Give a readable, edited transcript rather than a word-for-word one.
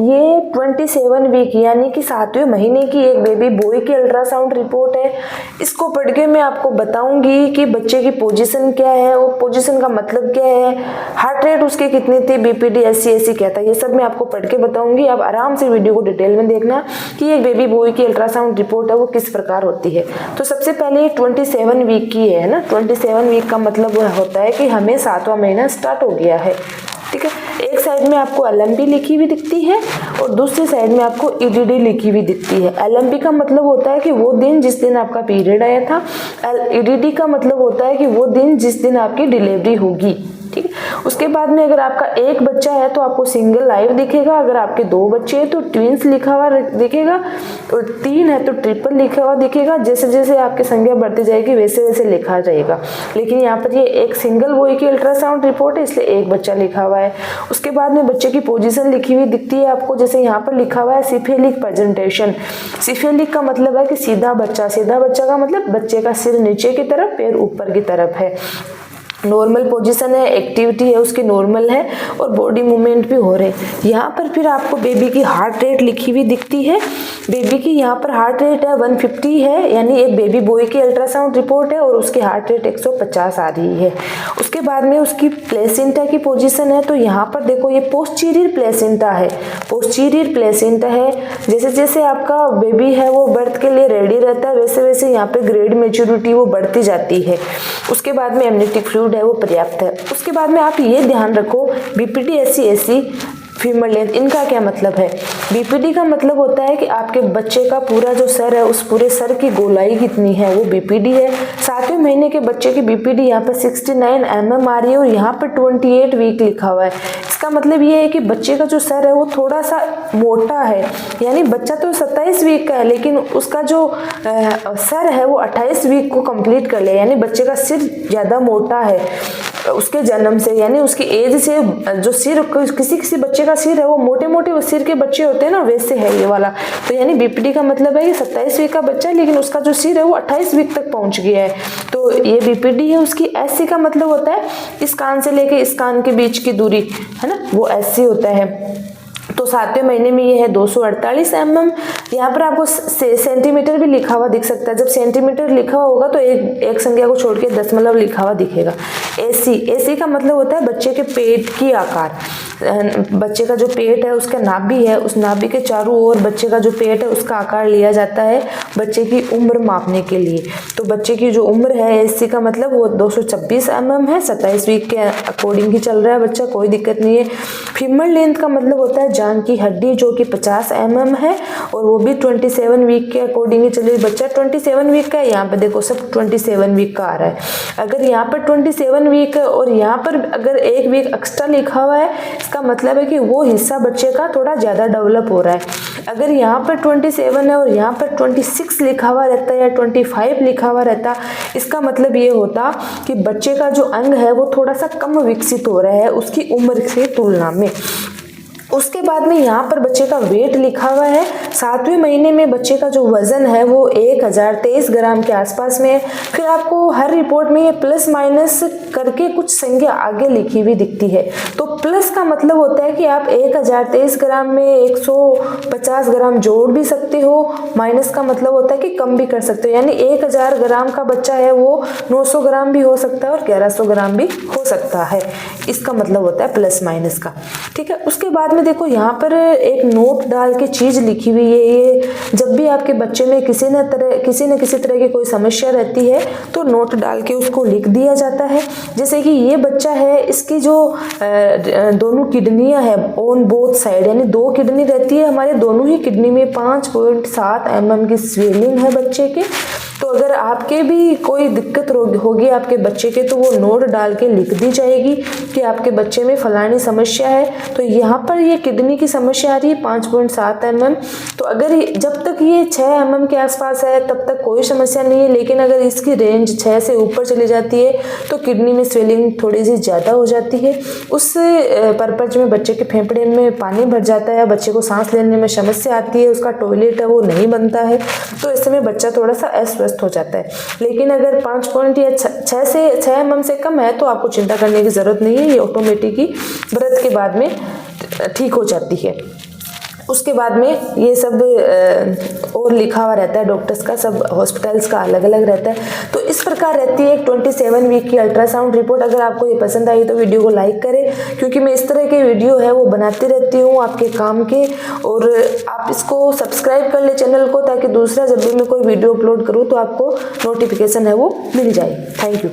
ये 27 वीक यानी कि 7वें महीने की एक बेबी बॉय की अल्ट्रासाउंड रिपोर्ट है। इसको पढ़ के मैं आपको बताऊंगी कि बच्चे की पोजीशन क्या है, वो पोजीशन का मतलब क्या है, हार्ट रेट उसकी कितनी थी, बीपीडी ऐसी क्या था, ये सब मैं आपको पढ़ के बताऊंगी। आप आराम से वीडियो को डिटेल में देखना कि एक बेबी बॉय की अल्ट्रासाउंड रिपोर्ट है वो किस प्रकार होती है। तो सबसे पहले 27 वीक की है ना। 27 वीक का मतलब होता है कि हमें 7वां महीना स्टार्ट हो गया है। ठीक है, एक साइड में आपको एलएमपी लिखी हुई दिखती है और दूसरी साइड में आपको ईडीडी लिखी हुई दिखती है। एलएमपी का मतलब होता है कि वो दिन जिस दिन आपका पीरियड आया था। ईडीडी का मतलब होता है कि वो दिन जिस दिन आपकी डिलीवरी होगी। ठीक है, उसके बाद में अगर आपका एक बच्चा है तो आपको सिंगल लाइव दिखेगा, अगर आपके 2 बच्चे हैं तो ट्विंस लिखा हुआ दिखेगा, और 3 है तो ट्रिपल लिखा हुआ दिखेगा। जैसे जैसे आपकी संख्या बढ़ती जाएगी वैसे वैसे लिखा जाएगा। लेकिन यहाँ पर ये एक सिंगल बॉय की अल्ट्रासाउंड रिपोर्ट है इसलिए एक बच्चा लिखा हुआ है। उसके बाद में बच्चे की पोजीशन लिखी हुई दिखती है आपको, जैसे यहाँ पर लिखा हुआ है सिफेलिक प्रेजेंटेशन। सिफेलिक का मतलब है कि सीधा बच्चा। सीधा बच्चा का मतलब बच्चे का सिर नीचे की तरफ, पैर ऊपर की तरफ है। नॉर्मल पोजीशन है, एक्टिविटी है उसकी नॉर्मल है और बॉडी मूवमेंट भी हो रहे। यहाँ पर फिर आपको बेबी की हार्ट रेट लिखी हुई दिखती है। बेबी की यहाँ पर हार्ट रेट है 150 है, यानी एक बेबी बॉय की अल्ट्रासाउंड रिपोर्ट है और उसकी हार्ट रेट 150 आ रही है। उसके बाद में उसकी प्लेसेंटा की पोजीशन है, तो यहाँ पर देखो ये पोस्टीरियर प्लेसेंटा है। पोस्टीरियर प्लेसेंटा है, जैसे जैसे आपका बेबी है वो बर्थ के लिए रेडी रहता है वैसे वैसे यहाँ पे ग्रेड मेच्योरिटी वो बढ़ती जाती है। उसके बाद में एमनियोटिक फ्लूइड है वो पर्याप्त है। उसके बाद में आप ये ध्यान रखो बीपीडी ऐसी फीमर लेंथ, इनका क्या मतलब है। बीपीडी का मतलब होता है कि आपके बच्चे का पूरा जो सर है उस पूरे सर की गोलाई कितनी है, वो बीपीडी है। 7वें महीने के बच्चे की बीपीडी यहाँ पर 69 mm आ रही है और यहाँ पर 28 वीक लिखा हुआ है। इसका मतलब ये है कि बच्चे का जो सर है वो थोड़ा सा मोटा है, यानी बच्चा तो 27 वीक का है लेकिन उसका जो सर है वो 28 वीक को कंप्लीट कर ले, यानी बच्चे का सिर ज़्यादा मोटा है उसके जन्म से, यानी उसकी एज से। जो सिर किसी किसी बच्चे का सिर है वो मोटे मोटे सिर के बच्चे होते हैं ना, वैसे है ये वाला। तो यानी बीपीडी का मतलब है कि 27 वीक का बच्चा है लेकिन उसका जो सिर है वो 28 वीक तक पहुंच गया है, तो ये बीपीडी है उसकी। एससी का मतलब होता है इस कान से लेके इस कान के बीच की दूरी है ना, वो एससी होता है। तो 7वें महीने में ये है 248 mm। यहाँ पर आपको सेंटीमीटर भी लिखा हुआ दिख सकता है। जब सेंटीमीटर लिखा हुआ होगा तो एक संख्या को छोड़ के दशमलव लिखा हुआ दिखेगा। एसी का मतलब होता है बच्चे के पेट की आकार। बच्चे का जो पेट है उसका नाभि है, उस नाभि के चारों ओर बच्चे का जो पेट है उसका आकार लिया जाता है बच्चे की उम्र मापने के लिए। तो बच्चे की जो उम्र है एसी का मतलब वो 226 mm है। 27 वीक के अकॉर्डिंग ही चल रहा है बच्चा, कोई दिक्कत नहीं है। फीमर लेंथ का मतलब होता है जांघ की हड्डी जो कि 50 mm है और वो भी 27 वीक के अकॉर्डिंग ही चले। बच्चा 27 वीक का है, यहाँ पे देखो सब 27 वीक का आ रहा है। अगर यहाँ पर 27 वीक है और यहाँ पर अगर 1 वीक एक्स्ट्रा लिखा हुआ है इसका मतलब है कि वो हिस्सा बच्चे का थोड़ा ज़्यादा डेवलप हो रहा है। अगर यहाँ पर 27 है और यहाँ पर 26 लिखा हुआ रहता है या 25 लिखा हुआ रहता, इसका मतलब ये होता कि बच्चे का जो अंग है वो थोड़ा सा कम विकसित हो रहा है उसकी उम्र से तुलना में। उसके बाद में यहाँ पर बच्चे का वेट लिखा हुआ है। 7वें महीने में बच्चे का जो वजन है वो 1023 ग्राम के आसपास में है। फिर आपको हर रिपोर्ट में ये प्लस माइनस करके कुछ संख्या आगे लिखी हुई दिखती है। तो प्लस का मतलब होता है कि आप 1023 ग्राम में 150 ग्राम जोड़ भी सकते हो, माइनस का मतलब होता है कि कम भी कर सकते हो, यानी 1000 ग्राम का बच्चा है वो 900 ग्राम भी हो सकता है और 1100 ग्राम भी हो सकता है। इसका मतलब होता है प्लस माइनस का। ठीक है, उसके बाद में देखो यहाँ पर एक नोट डाल के चीज लिखी हुई है। ये जब भी आपके बच्चे में किसी न किसी तरह की कोई समस्या रहती है तो नोट डाल के उसको लिख दिया जाता है। जैसे कि ये बच्चा है, इसकी जो दोनों किडनियां है ऑन बोथ साइड, यानी 2 किडनी रहती है हमारे, दोनों ही किडनी में 5.7 mm की स्वेलिंग है बच्चे के। तो अगर आपके भी कोई दिक्कत होगी आपके बच्चे के तो वो नोट डाल के लिख दी जाएगी कि आपके बच्चे में फलानी समस्या है। तो यहाँ पर ये किडनी की समस्या आ रही है 5.7 mm। तो अगर जब तक ये 6 mm के आसपास है तब तक कोई समस्या नहीं है, लेकिन अगर इसकी रेंज 6 से ऊपर चली जाती है तो किडनी में स्वेलिंग थोड़ी सी ज़्यादा हो जाती है। उस पर्पज में बच्चे के फेफड़े में पानी भर जाता है, बच्चे को सांस लेने में समस्या आती है, उसका टॉयलेट है वो नहीं बनता है, तो इस समय बच्चा थोड़ा सा अस्वस्थ हो जाता है। लेकिन अगर 5 पॉइंट या 6 mm से कम है तो आपको चिंता करने की ज़रूरत नहीं है, ये ऑटोमेटिक ही बर्थ के बाद में ठीक हो जाती है। उसके बाद में ये सब और लिखा हुआ रहता है डॉक्टर्स का, सब हॉस्पिटल्स का अलग अलग रहता है। तो इस प्रकार रहती है एक 27 वीक की अल्ट्रासाउंड रिपोर्ट। अगर आपको ये पसंद आई तो वीडियो को लाइक करें, क्योंकि मैं इस तरह के वीडियो है वो बनाती रहती हूँ आपके काम के। और आप इसको सब्सक्राइब कर ले चैनल को, ताकि दूसरा जब भी मैं कोई वीडियो अपलोड करूँ तो आपको नोटिफिकेशन है वो मिल जाए। Thank you.